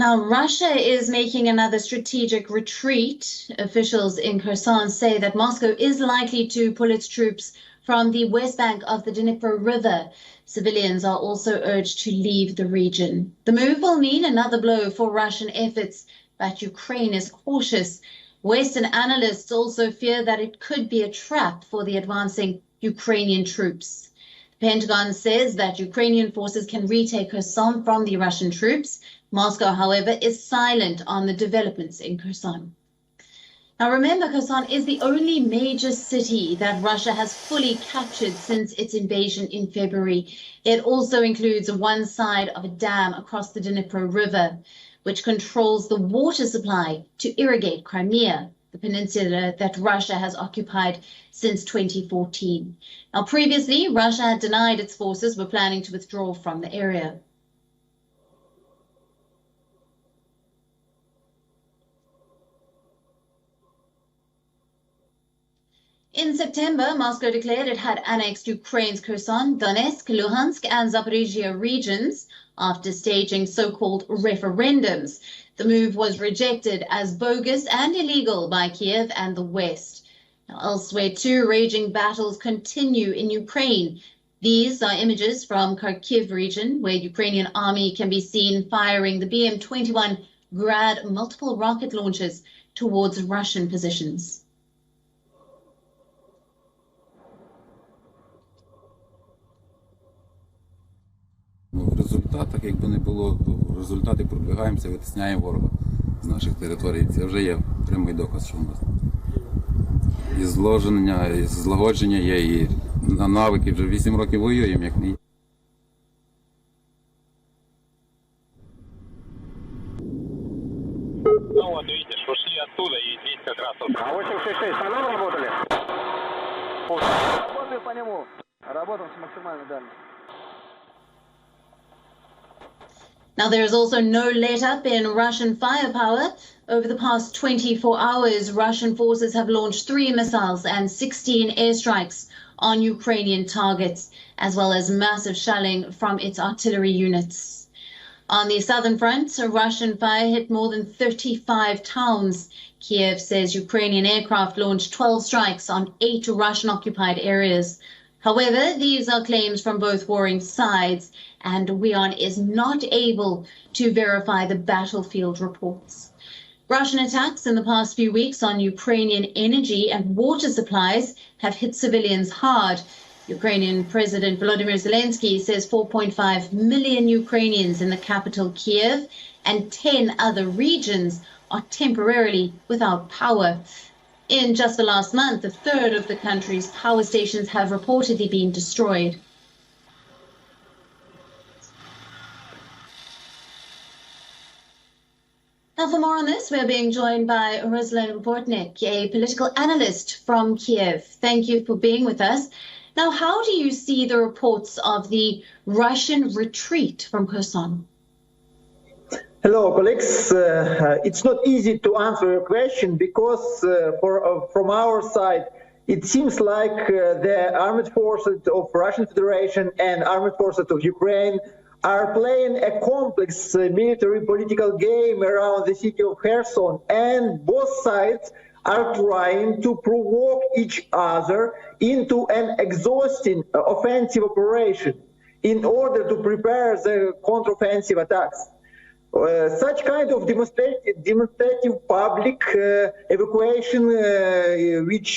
Now, Russia is making another strategic retreat. Officials in Kherson say that Moscow is likely to pull its troops from the west bank of the Dnipro River. Civilians are also urged to leave the region. The move will mean another blow for Russian efforts, but Ukraine is cautious. Western analysts also fear that it could be a trap for the advancing Ukrainian troops. The Pentagon says that Ukrainian forces can retake Kherson from the Russian troops. Moscow, however, is silent on the developments in Kherson. Now, remember, Kherson is the only major city that Russia has fully captured since its invasion in February. It also includes one side of a dam across the Dnipro River, which controls the water supply to irrigate Crimea, the peninsula that Russia has occupied since 2014. Now, previously, Russia had denied its forces were planning to withdraw from the area. In September, Moscow declared it had annexed Ukraine's Kherson, Donetsk, Luhansk, and Zaporizhia regions after staging so-called referendums. The move was rejected as bogus and illegal by Kyiv and the West. Now, elsewhere, too, raging battles continue in Ukraine. These are images from Kyiv region, where Ukrainian army can be seen firing the BM-21 Grad multiple rocket launchers towards Russian positions. В результатах, якби не було, то результати продвигаємося, витисняємо ворога з наших територій. Це вже є прямий доказ, що у нас. І зложення, і злагодження є, і на навики вже 8 років воюємо, як не. Ну вот видишь, ушли оттуда и здесь как раз вот. А 866 по нам работали? Работаю по нему. Работаем с максимальной дальностью. Now, there is also no let-up in Russian firepower. Over the past 24 hours, Russian forces have launched 3 missiles and 16 airstrikes on Ukrainian targets, as well as massive shelling from its artillery units. On the southern front, Russian fire hit more than 35 towns. Kyiv says Ukrainian aircraft launched 12 strikes on 8 Russian-occupied areas. However, these are claims from both warring sides, and WION is not able to verify the battlefield reports. Russian attacks in the past few weeks on Ukrainian energy and water supplies have hit civilians hard. Ukrainian President Volodymyr Zelensky says 4.5 million Ukrainians in the capital Kyiv and 10 other regions are temporarily without power. In just the last month, a third of the country's power stations have reportedly been destroyed. Now, for more on this, we're being joined by Ruslan Reportnik, a political analyst from Kyiv. Thank you for being with us. Now, how do you see the reports of the Russian retreat from Kherson? Hello, colleagues. It's not easy to answer your question because from our side, it seems like the armed forces of Russian Federation and armed forces of Ukraine are playing a complex military political game around the city of Kherson, and both sides are trying to provoke each other into an exhausting offensive operation in order to prepare the counteroffensive attacks. Such kind of demonstrative public evacuation which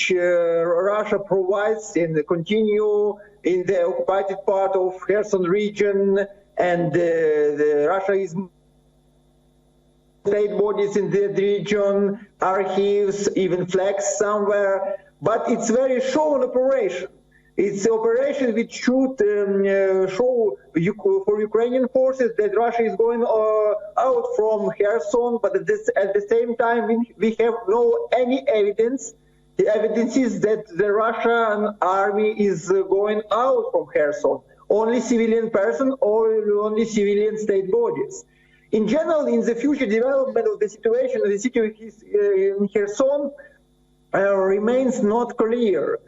Russia provides and continue in the occupied part of Kherson region, and Russia is state bodies in the region, archives, even flags somewhere, but it's very shown operation. It's an operation which should show for Ukrainian forces that Russia is going out from Kherson, but at the same time we have no any evidence. The evidence is that the Russian army is going out from Kherson. Only civilian person or only civilian state bodies. In general, in the future development of the situation of the city in Kherson remains not clear.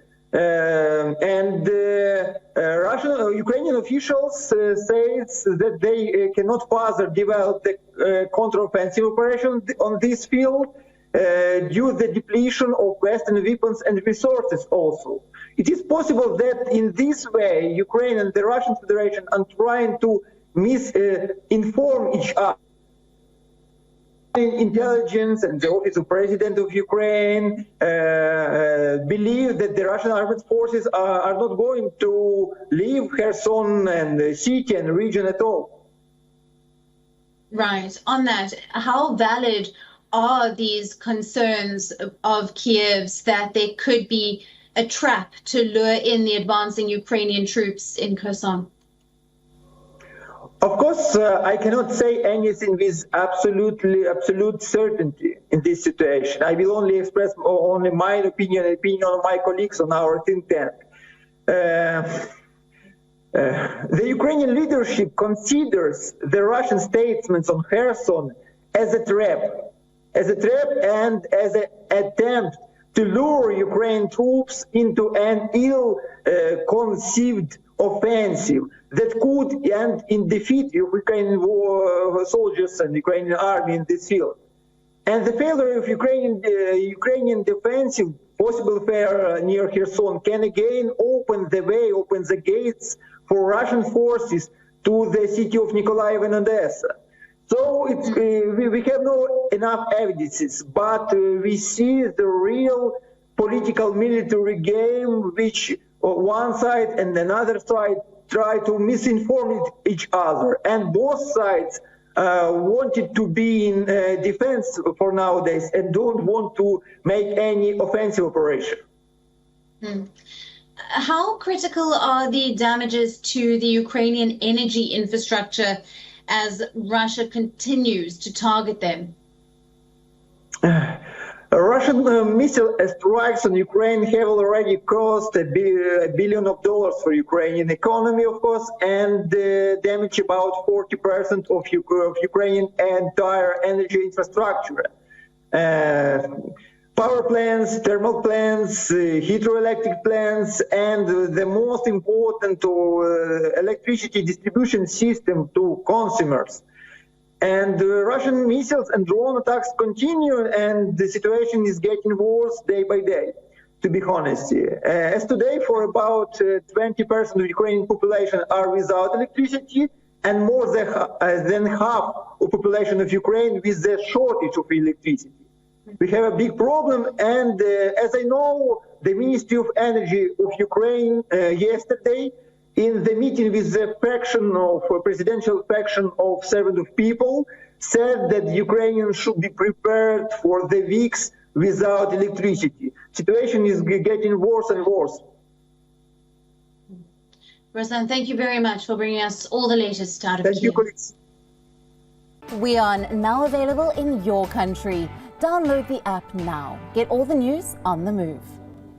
Ukrainian officials say that they cannot further develop the counteroffensive operation on this field due to the depletion of Western weapons and resources also. It is possible that in this way, Ukraine and the Russian Federation are trying to misinform each other. Intelligence and the Office of President of Ukraine believe that the Russian armed forces are not going to leave Kherson and the city and region at all. Right. On that, how valid are these concerns of Kyiv's that there could be a trap to lure in the advancing Ukrainian troops in Kherson? Of course, I cannot say anything with absolute certainty in this situation. I will only express only my opinion of my colleagues on our think tank. The Ukrainian leadership considers the Russian statements on Kherson as a trap and as an attempt to lure Ukrainian troops into an ill-conceived offensive that could end in defeat of Ukrainian soldiers and Ukrainian army in this field. And the failure of Ukrainian defensive, possible failure near Kherson, can again open the gates for Russian forces to the city of Nikolaev and Odessa. So we have no enough evidences, but we see the real political military game which one side and another side try to misinform each other, and both sides wanted to be in defense for nowadays and don't want to make any offensive operation. How critical are the damages to the Ukrainian energy infrastructure as Russia continues to target them? Russian missile strikes on Ukraine have already cost $1 billion for Ukrainian economy, of course, and damage about 40% of Ukrainian entire energy infrastructure. Power plants, thermal plants, hydroelectric plants, and the most important electricity distribution system to consumers. And Russian missiles and drone attacks continue, and the situation is getting worse day by day, to be honest. As today, for about 20% of Ukrainian population are without electricity, and more than half of population of Ukraine with the shortage of electricity. We have a big problem, and as I know, the Ministry of Energy of Ukraine yesterday, in the meeting with the presidential faction of Servant of People, said that Ukrainians should be prepared for the weeks without electricity. Situation is getting worse and worse. Ruslan, thank you very much for bringing us all the latest out of Kyiv. Thank you, colleagues. WION now available in your country. Download the app now. Get all the news on the move.